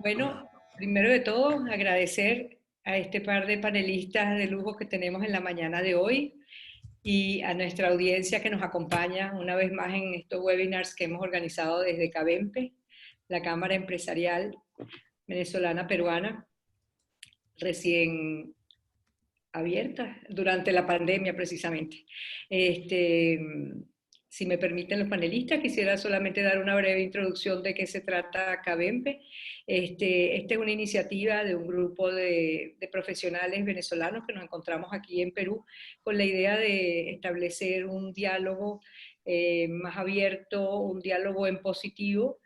Bueno, primero de todo, agradecer a este par de panelistas de lujo que tenemos en la mañana de hoy y a nuestra audiencia que nos acompaña una vez más en estos webinars que hemos organizado desde CABEMPE, la Cámara Empresarial Venezolana Peruana, recién abierta durante la pandemia precisamente. Este, si me permiten los panelistas, quisiera solamente dar una breve introducción de qué se trata CABEMPE. Esta es una iniciativa de un grupo de profesionales venezolanos que nos encontramos aquí en Perú con la idea de establecer un diálogo más abierto, un diálogo en positivo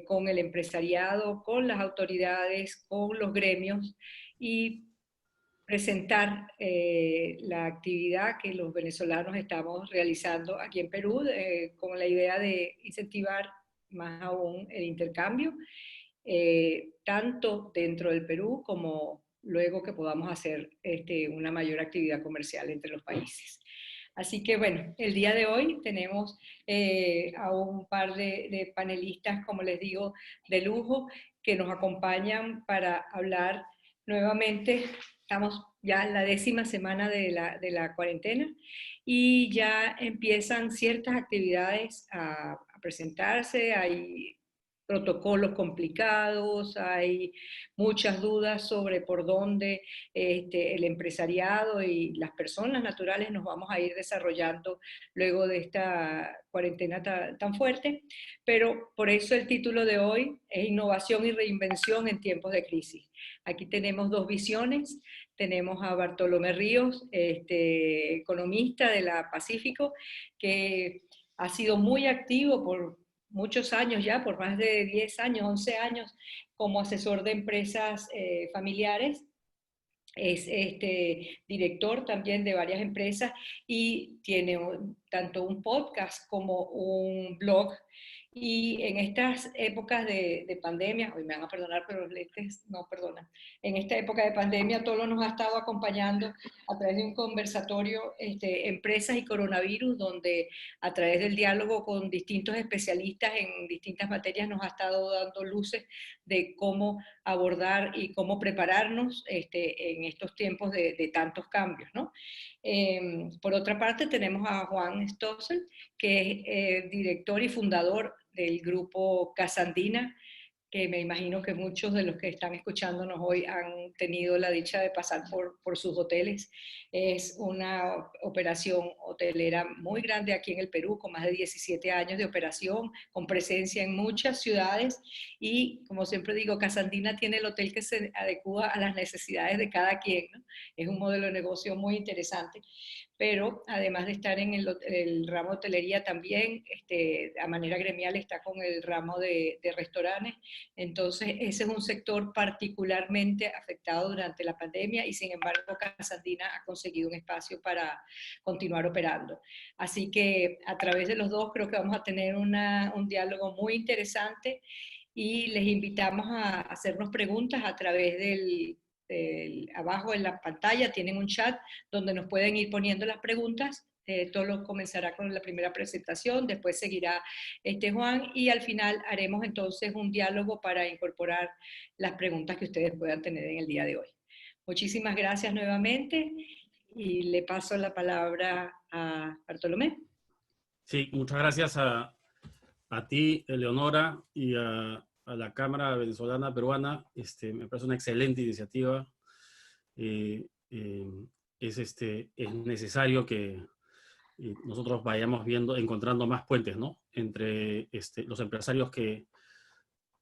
con el empresariado, con las autoridades, con los gremios y presentar la actividad que los venezolanos estamos realizando aquí en Perú con la idea de incentivar más aún el intercambio, tanto dentro del Perú como luego que podamos hacer una mayor actividad comercial entre los países. Así que bueno, el día de hoy tenemos a un par de panelistas, como les digo, de lujo, que nos acompañan para hablar nuevamente. Estamos ya en la 10ª semana de la cuarentena y ya empiezan ciertas actividades a presentarse. Hay protocolos complicados, hay muchas dudas sobre por dónde el empresariado y las personas naturales nos vamos a ir desarrollando luego de esta cuarentena tan fuerte, pero por eso el título de hoy es Innovación y Reinvención en tiempos de crisis. Aquí tenemos dos visiones. Tenemos a Bartolomé Ríos, economista de la Pacífico, que ha sido muy activo por muchos años ya, por más de 10 años, 11 años, como asesor de empresas familiares. Es director también de varias empresas y tiene tanto un podcast como un blog. Y en estas épocas de pandemia, hoy me van a perdonar, pero los lentes no perdonan. En esta época de pandemia, todo nos ha estado acompañando a través de un conversatorio, Empresas y Coronavirus, donde a través del diálogo con distintos especialistas en distintas materias nos ha estado dando luces de cómo abordar y cómo prepararnos en estos tiempos de tantos cambios, ¿no? Por otra parte, tenemos a Juan Stossel, que es director y fundador del grupo Casandina, que me imagino que muchos de los que están escuchándonos hoy han tenido la dicha de pasar por sus hoteles. Es una operación hotelera muy grande aquí en el Perú, con más de 17 años de operación, con presencia en muchas ciudades y, como siempre digo, Casandina tiene el hotel que se adecua a las necesidades de cada quien, ¿no? Es un modelo de negocio muy interesante, pero además de estar en el ramo de hotelería también, a manera gremial está con el ramo de restaurantes. Entonces, ese es un sector particularmente afectado durante la pandemia y sin embargo Casandina ha conseguido un espacio para continuar operando. Así que a través de los dos creo que vamos a tener un diálogo muy interesante y les invitamos a hacernos preguntas a través abajo en la pantalla tienen un chat donde nos pueden ir poniendo las preguntas. Todo comenzará con la primera presentación, después seguirá Juan y al final haremos entonces un diálogo para incorporar las preguntas que ustedes puedan tener en el día de hoy. Muchísimas gracias nuevamente y le paso la palabra a Bartolomé. Sí, muchas gracias a ti, Eleonora, y a la Cámara Venezolana Peruana. Me parece una excelente iniciativa. Es necesario que nosotros vayamos encontrando más puentes, ¿no? Entre los empresarios que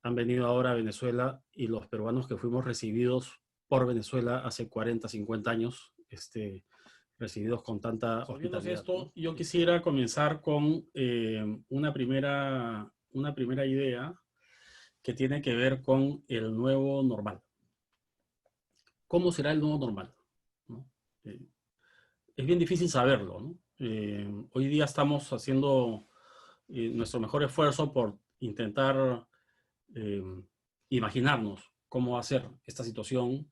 han venido ahora a Venezuela y los peruanos que fuimos recibidos por Venezuela hace 40, 50 años, recibidos con tanta hospitalidad, ¿no? Yo quisiera comenzar con una primera idea que tiene que ver con el nuevo normal. ¿Cómo será el nuevo normal? ¿No? Es bien difícil saberlo, ¿no? Hoy día estamos haciendo nuestro mejor esfuerzo por intentar imaginarnos cómo va a ser esta situación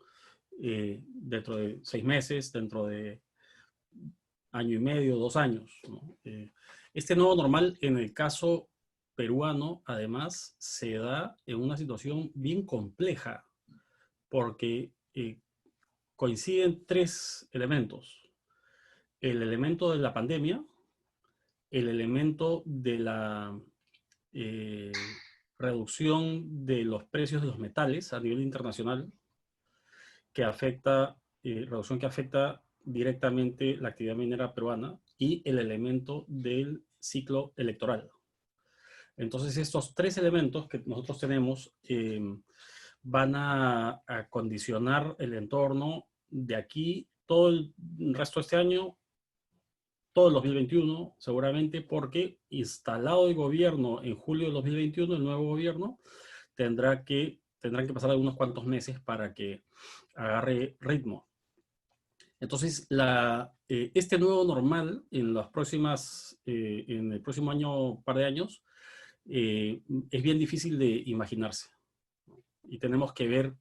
dentro de 6 meses, dentro de año y medio, 2 años, ¿no? Este nuevo normal, en el caso peruano, además, se da en una situación bien compleja, porque coinciden tres elementos. El elemento de la pandemia, el elemento de la reducción de los precios de los metales a nivel internacional, que afecta, reducción que afecta directamente la actividad minera peruana, y el elemento del ciclo electoral. Entonces, estos tres elementos que nosotros tenemos van a condicionar el entorno de aquí todo el resto de este año, todo el 2021, seguramente, porque instalado el gobierno en julio de 2021, el nuevo gobierno tendrán que pasar algunos cuantos meses para que agarre ritmo. Entonces, este nuevo normal en en el próximo año, par de años, es bien difícil de imaginarse. Y tenemos que ver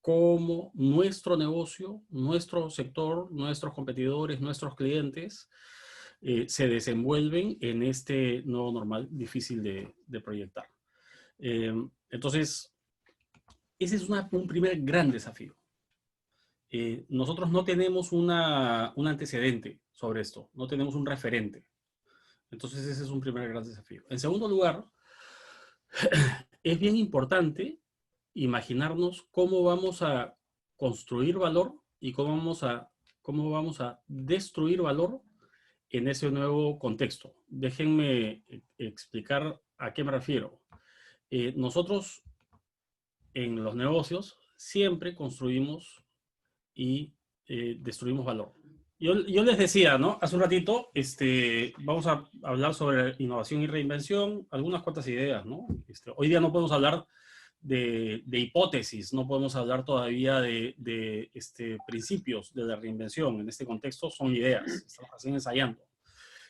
cómo nuestro negocio, nuestro sector, nuestros competidores, nuestros clientes se desenvuelven en este nuevo normal difícil de proyectar. Entonces, ese es un primer gran desafío. Nosotros no tenemos un antecedente sobre esto, no tenemos un referente. Entonces, ese es un primer gran desafío. En segundo lugar, es bien importante imaginarnos cómo vamos a construir valor y cómo vamos a destruir valor en ese nuevo contexto. Déjenme explicar a qué me refiero. Nosotros en los negocios siempre construimos y destruimos valor. Yo les decía, ¿no? Hace un ratito, vamos a hablar sobre innovación y reinvención, algunas cuantas ideas, ¿no? Hoy día no podemos hablar de hipótesis, no podemos hablar todavía de principios de la reinvención. En este contexto son ideas, estamos recién ensayando.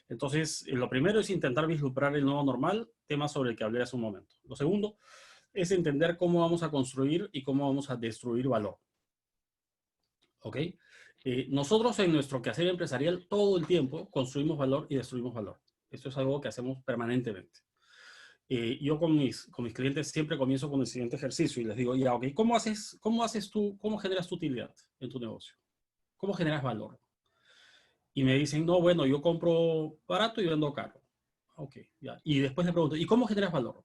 Entonces, lo primero es intentar vislumbrar el nuevo normal, tema sobre el que hablé hace un momento. Lo segundo es entender cómo vamos a construir y cómo vamos a destruir valor. ¿Ok? Nosotros en nuestro quehacer empresarial todo el tiempo construimos valor y destruimos valor. Esto es algo que hacemos permanentemente. Yo con mis clientes siempre comienzo con el siguiente ejercicio y les digo, ya, ok, ¿cómo haces tú, cómo generas tu utilidad en tu negocio? ¿Cómo generas valor? Y me dicen, no, bueno, yo compro barato y vendo caro. Ok, ya. Y después le pregunto, ¿y cómo generas valor?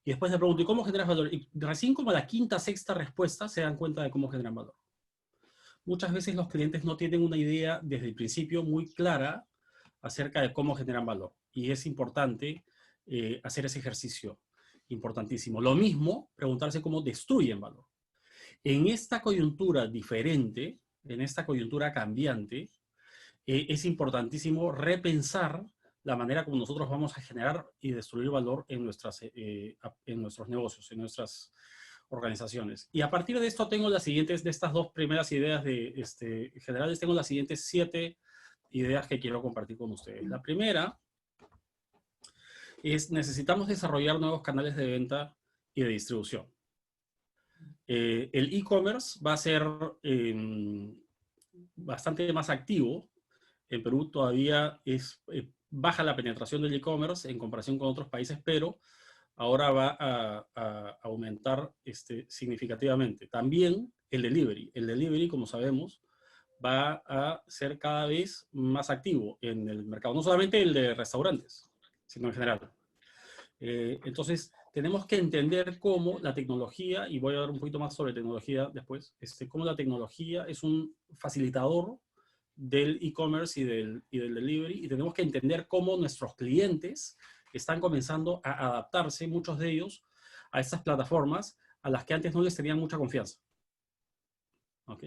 Y después le pregunto, ¿y cómo generas valor? Y recién como la quinta, sexta respuesta se dan cuenta de cómo generan valor. Muchas veces los clientes no tienen una idea desde el principio muy clara acerca de cómo generan valor. Y es importante hacer ese ejercicio. Importantísimo. Lo mismo, preguntarse cómo destruyen valor. En esta coyuntura diferente, en esta coyuntura cambiante, es importantísimo repensar la manera como nosotros vamos a generar y destruir valor en nuestros negocios, en nuestras organizaciones. Y a partir de esto tengo las siguientes, de estas dos primeras ideas generales, tengo las siguientes 7 ideas que quiero compartir con ustedes. La primera es necesitamos desarrollar nuevos canales de venta y de distribución. El e-commerce va a ser bastante más activo. En Perú todavía es baja la penetración del e-commerce en comparación con otros países, pero ahora va a aumentar significativamente. También el delivery. El delivery, como sabemos, va a ser cada vez más activo en el mercado. No solamente el de restaurantes, sino en general. Entonces, tenemos que entender cómo la tecnología, y voy a hablar un poquito más sobre tecnología después, cómo la tecnología es un facilitador del e-commerce y del delivery, y tenemos que entender cómo nuestros clientes están comenzando a adaptarse, muchos de ellos, a estas plataformas a las que antes no les tenían mucha confianza. ¿Ok?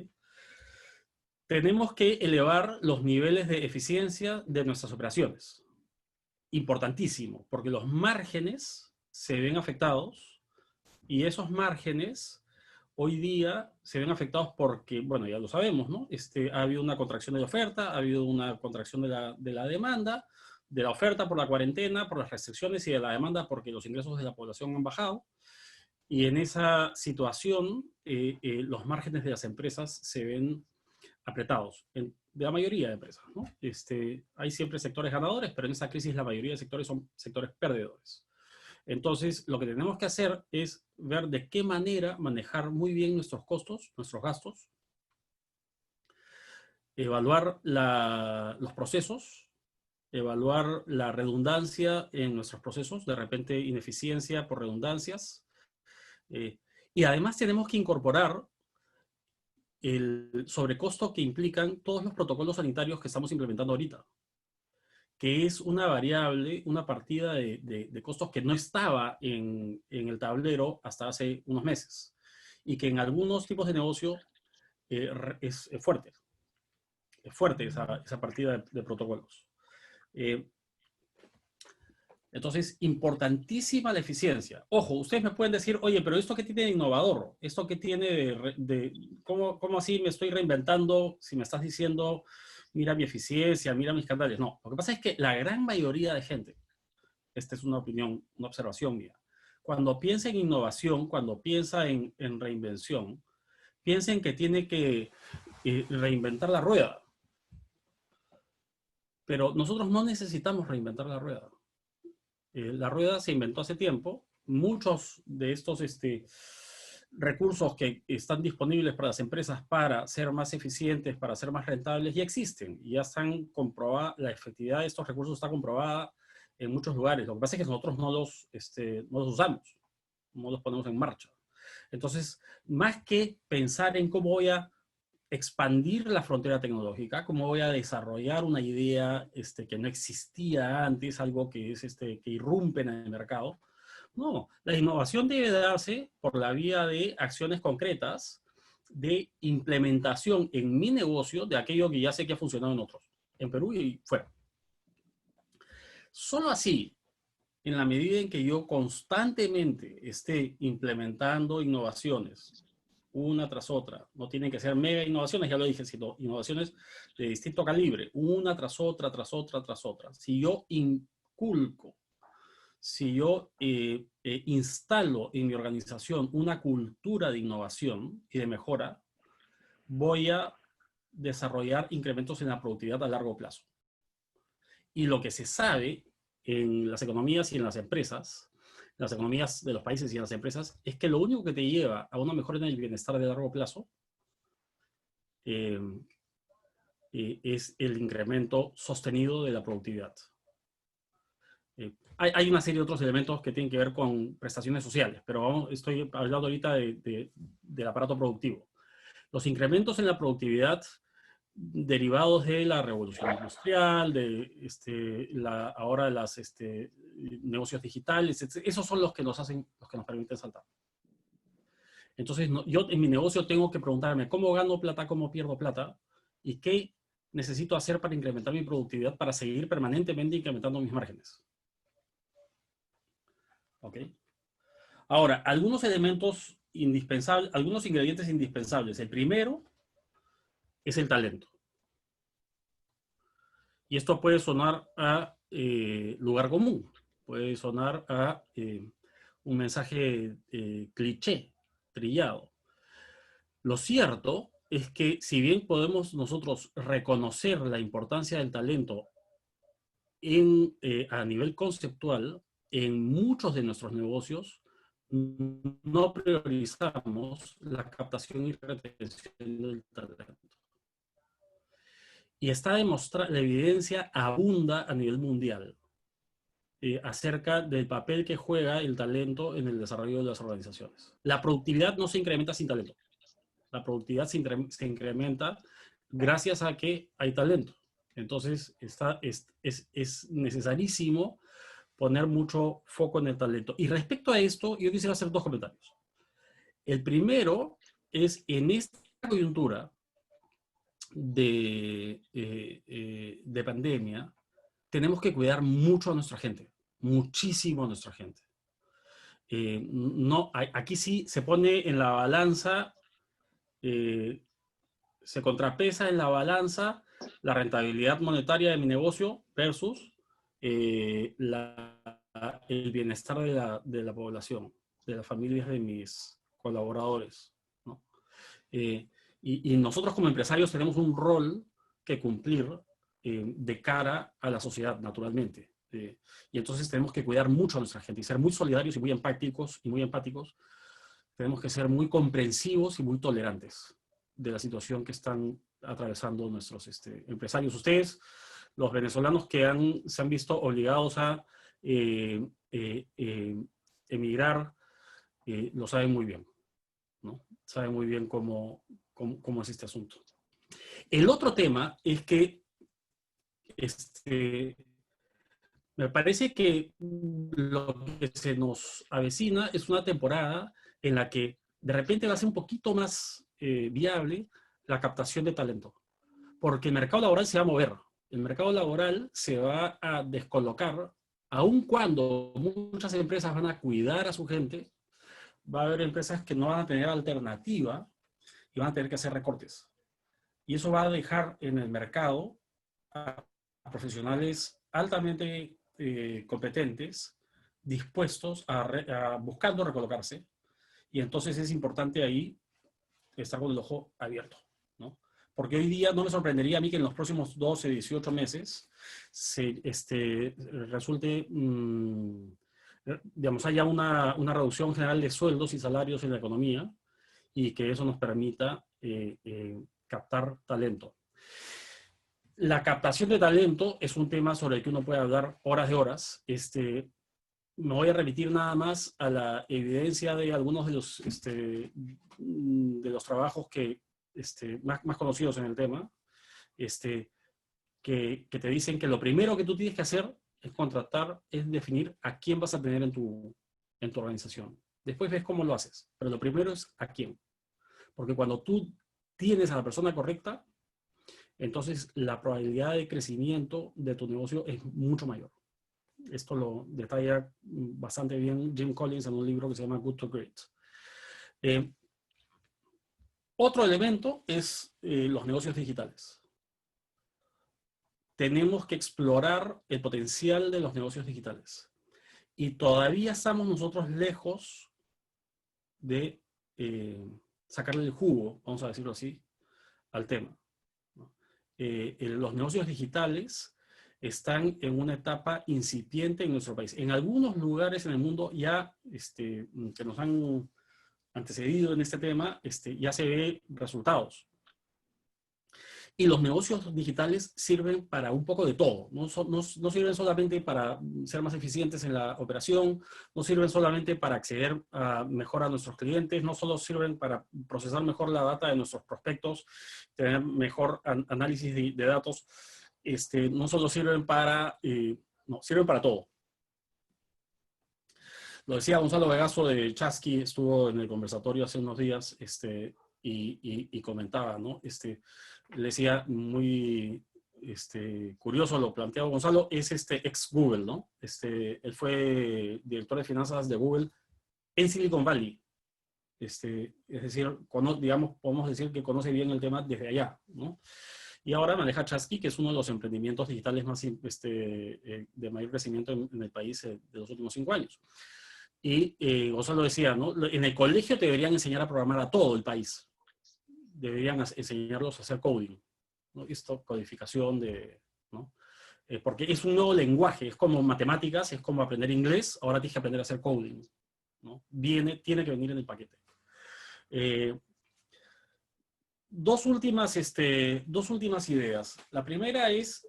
Tenemos que elevar los niveles de eficiencia de nuestras operaciones. Importantísimo, porque los márgenes se ven afectados y esos márgenes hoy día se ven afectados porque, bueno, ya lo sabemos, ¿no? Ha habido una contracción de la oferta, ha habido una contracción de la demanda, de la oferta por la cuarentena, por las restricciones, y de la demanda porque los ingresos de la población han bajado. Y en esa situación, los márgenes de las empresas se ven apretados, de la mayoría de empresas, ¿no? Hay siempre sectores ganadores, pero en esta crisis la mayoría de sectores son sectores perdedores. Entonces, lo que tenemos que hacer es ver de qué manera manejar muy bien nuestros costos, nuestros gastos, evaluar los procesos, evaluar la redundancia en nuestros procesos, de repente ineficiencia por redundancias, y además tenemos que incorporar el sobrecosto que implican todos los protocolos sanitarios que estamos implementando ahorita, que es una variable, una partida de costos que no estaba en el tablero hasta hace unos meses, y que en algunos tipos de negocio es fuerte. Es fuerte esa partida de protocolos. Entonces, importantísima la eficiencia. Ojo, ustedes me pueden decir, oye, pero ¿esto qué tiene de innovador? ¿Esto qué tiene ¿cómo así me estoy reinventando si me estás diciendo, mira mi eficiencia, mira mis canales? No, lo que pasa es que la gran mayoría de gente, esta es una opinión, una observación mía, cuando piensa en innovación, cuando piensa en reinvención, piensen que tiene que reinventar la rueda. Pero nosotros no necesitamos reinventar la rueda. La rueda se inventó hace tiempo. Muchos de estos recursos que están disponibles para las empresas para ser más eficientes, para ser más rentables, ya existen. Ya están comprobadas, la efectividad de estos recursos está comprobada en muchos lugares. Lo que pasa es que nosotros no los usamos, no los ponemos en marcha. Entonces, más que pensar en cómo voy a expandir la frontera tecnológica, cómo voy a desarrollar una idea que no existía antes, algo que es que irrumpe en el mercado. No, la innovación debe darse por la vía de acciones concretas, de implementación en mi negocio de aquello que ya sé que ha funcionado en otros, en Perú y fuera. Solo así, en la medida en que yo constantemente esté implementando innovaciones, una tras otra, no tienen que ser mega innovaciones, ya lo dije, sino innovaciones de distinto calibre, una tras otra, tras otra, tras otra. Si yo inculco, si yo instalo en mi organización una cultura de innovación y de mejora, voy a desarrollar incrementos en la productividad a largo plazo. Y lo que se sabe en las economías y en las empresas, las economías de los países y en las empresas, es que lo único que te lleva a una mejora en el bienestar de largo plazo es el incremento sostenido de la productividad. Hay una serie de otros elementos que tienen que ver con prestaciones sociales, pero estoy hablando ahorita del aparato productivo. Los incrementos en la productividad derivados de la revolución industrial, ahora de los negocios digitales, esos son los que nos permiten saltar. Entonces, yo en mi negocio tengo que preguntarme cómo gano plata, cómo pierdo plata, y qué necesito hacer para incrementar mi productividad para seguir permanentemente incrementando mis márgenes. ¿Ok? Ahora, algunos elementos indispensables, algunos ingredientes indispensables. El primero es el talento. Y esto puede sonar a lugar común, puede sonar a un mensaje cliché, trillado. Lo cierto es que si bien podemos nosotros reconocer la importancia del talento a nivel conceptual, en muchos de nuestros negocios no priorizamos la captación y retención del talento. Y está demostrada, la evidencia abunda a nivel mundial acerca del papel que juega el talento en el desarrollo de las organizaciones. La productividad no se incrementa sin talento. La productividad se incrementa gracias a que hay talento. Entonces, es necesarísimo poner mucho foco en el talento. Y respecto a esto, yo quisiera hacer dos comentarios. El primero es, en esta coyuntura de pandemia, tenemos que cuidar mucho a nuestra gente, muchísimo a nuestra gente. Aquí sí se pone en la balanza, se contrapesa en la balanza la rentabilidad monetaria de mi negocio versus el bienestar de la población, de las familias de mis colaboradores, ¿no? Y nosotros como empresarios tenemos un rol que cumplir de cara a la sociedad, naturalmente. Y entonces tenemos que cuidar mucho a nuestra gente y ser muy solidarios y muy empáticos Tenemos que ser muy comprensivos y muy tolerantes de la situación que están atravesando nuestros empresarios. Ustedes, los venezolanos que se han visto obligados a emigrar, lo saben muy bien, ¿no? Saben muy bien cómo es este asunto. El otro tema es que me parece que lo que se nos avecina es una temporada en la que de repente va a ser un poquito más viable la captación de talento, porque el mercado laboral se va a mover, el mercado laboral se va a descolocar, aun cuando muchas empresas van a cuidar a su gente, va a haber empresas que no van a tener alternativa y van a tener que hacer recortes. Y eso va a dejar en el mercado a profesionales altamente competentes, dispuestos buscando recolocarse, y entonces es importante ahí estar con el ojo abierto, ¿no? Porque hoy día no me sorprendería a mí que en los próximos 12, 18 meses resulte, digamos, haya una reducción general de sueldos y salarios en la economía y que eso nos permita captar talento. La captación de talento es un tema sobre el que uno puede hablar horas de horas. Me voy a remitir nada más a la evidencia de algunos de los trabajos que, más conocidos en el tema, que te dicen que lo primero que tú tienes que hacer es definir a quién vas a tener en tu organización. Después ves cómo lo haces, pero lo primero es a quién. Porque cuando tú tienes a la persona correcta, entonces la probabilidad de crecimiento de tu negocio es mucho mayor. Esto lo detalla bastante bien Jim Collins en un libro que se llama Good to Great. Otro elemento es los negocios digitales. Tenemos que explorar el potencial de los negocios digitales. Y todavía estamos nosotros lejos de sacarle el jugo, vamos a decirlo así, al tema. Los negocios digitales están en una etapa incipiente en nuestro país. En algunos lugares en el mundo ya que nos han antecedido en este tema, ya se ve resultados. Y los negocios digitales sirven para un poco de todo. No sirven solamente para ser más eficientes en la operación, no sirven solamente para acceder mejor a nuestros clientes, no solo sirven para procesar mejor la data de nuestros prospectos, tener mejor análisis de datos, no solo sirven sirven para todo. Lo decía Gonzalo Vegaso de Chasqui, estuvo en el conversatorio hace unos días y comentaba, ¿no? Le decía muy curioso lo planteado Gonzalo, es ex Google, ¿no? Él fue director de finanzas de Google en Silicon Valley. Es decir, digamos, podemos decir que conoce bien el tema desde allá, ¿no? Y ahora maneja Chasqui, que es uno de los emprendimientos digitales más de mayor crecimiento en el país de los últimos 5 años. Y Gonzalo decía, ¿no? En el colegio te deberían enseñar a programar a todo el país. Deberían enseñarlos a hacer coding, ¿no? Esto, codificación ¿no? Porque es un nuevo lenguaje, es como matemáticas, es como aprender inglés, ahora tienes que aprender a hacer coding, ¿no? Tiene que venir en el paquete. Dos últimas ideas. La primera es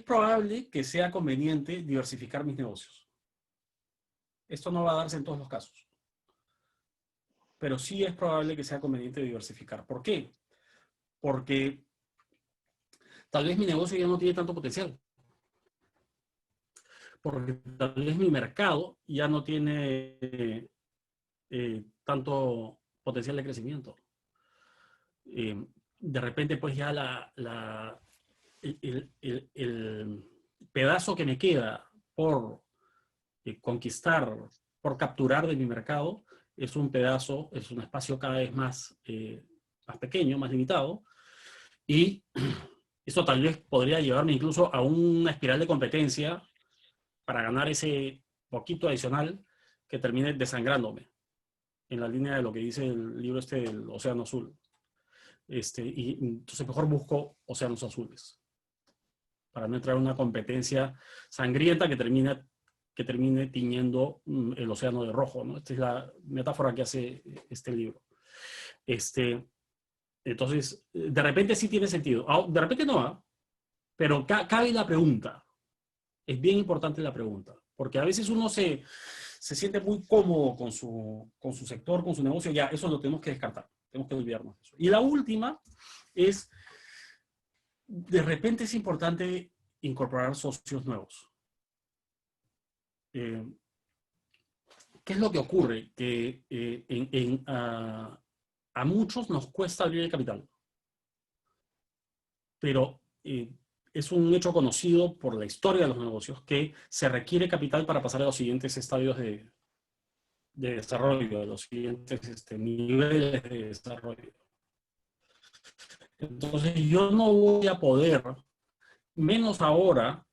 probable que sea conveniente diversificar mis negocios. Esto no va a darse en todos los casos. Pero sí es probable que sea conveniente diversificar. ¿Por qué? Porque tal vez mi negocio ya no tiene tanto potencial. Porque tal vez mi mercado ya no tiene tanto potencial de crecimiento. De repente, pues ya el pedazo que me queda por conquistar, por capturar de mi mercado, es un espacio cada vez más pequeño, más limitado, y eso tal vez podría llevarme incluso a una espiral de competencia para ganar ese poquito adicional que termine desangrándome, en la línea de lo que dice el libro del Océano Azul. Y entonces mejor busco océanos azules. para no entrar en una competencia sangrienta que termine tiñendo el océano de rojo, ¿no? Esta es la metáfora que hace este libro. Entonces, de repente sí tiene sentido. De repente no, ¿eh? Pero cabe la pregunta. Es bien importante la pregunta, porque a veces uno se siente muy cómodo con su sector, con su negocio, ya, eso lo tenemos que descartar, tenemos que olvidarnos de eso. Y la última es, de repente es importante incorporar socios nuevos. ¿Qué es lo que ocurre? Que a muchos nos cuesta abrir el capital, pero es un hecho conocido por la historia de los negocios que se requiere capital para pasar a los siguientes estadios de desarrollo, de los siguientes niveles de desarrollo. Entonces yo no voy a poder, menos ahora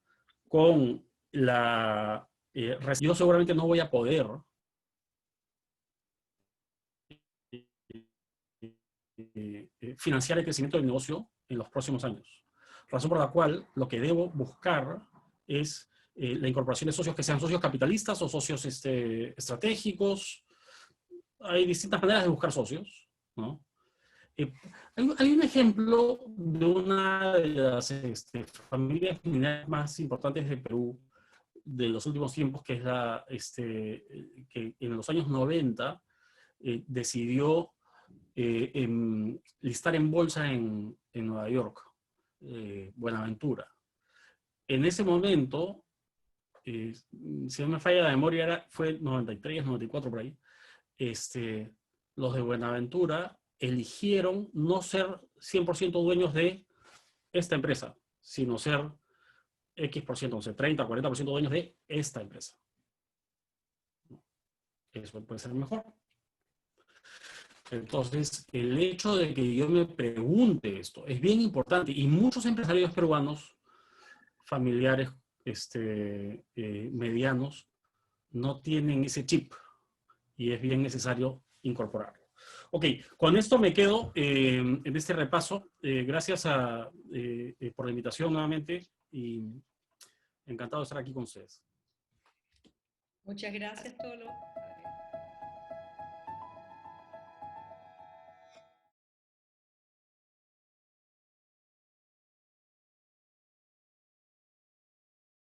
con la... yo seguramente no voy a poder financiar el crecimiento del negocio en los próximos años. Razón por la cual lo que debo buscar es la incorporación de socios que sean socios capitalistas o socios estratégicos. Hay distintas maneras de buscar socios, ¿no? Hay un ejemplo de una de las familias criminales más importantes de Perú de los últimos tiempos, que es que en los años 90 decidió listar en bolsa en Nueva York, Buenaventura. En ese momento, si no me falla la memoria, fue 93, 94 por ahí, los de Buenaventura eligieron no ser 100% dueños de esta empresa, sino ser X%, o sea, 30, 40% dueños de esta empresa. Eso puede ser mejor. Entonces, el hecho de que yo me pregunte esto es bien importante, y muchos empresarios peruanos, familiares, medianos, no tienen ese chip, y es bien necesario incorporarlo. Ok, con esto me quedo en este repaso. Gracias por la invitación nuevamente, y encantado de estar aquí con ustedes. Muchas gracias, Tolo.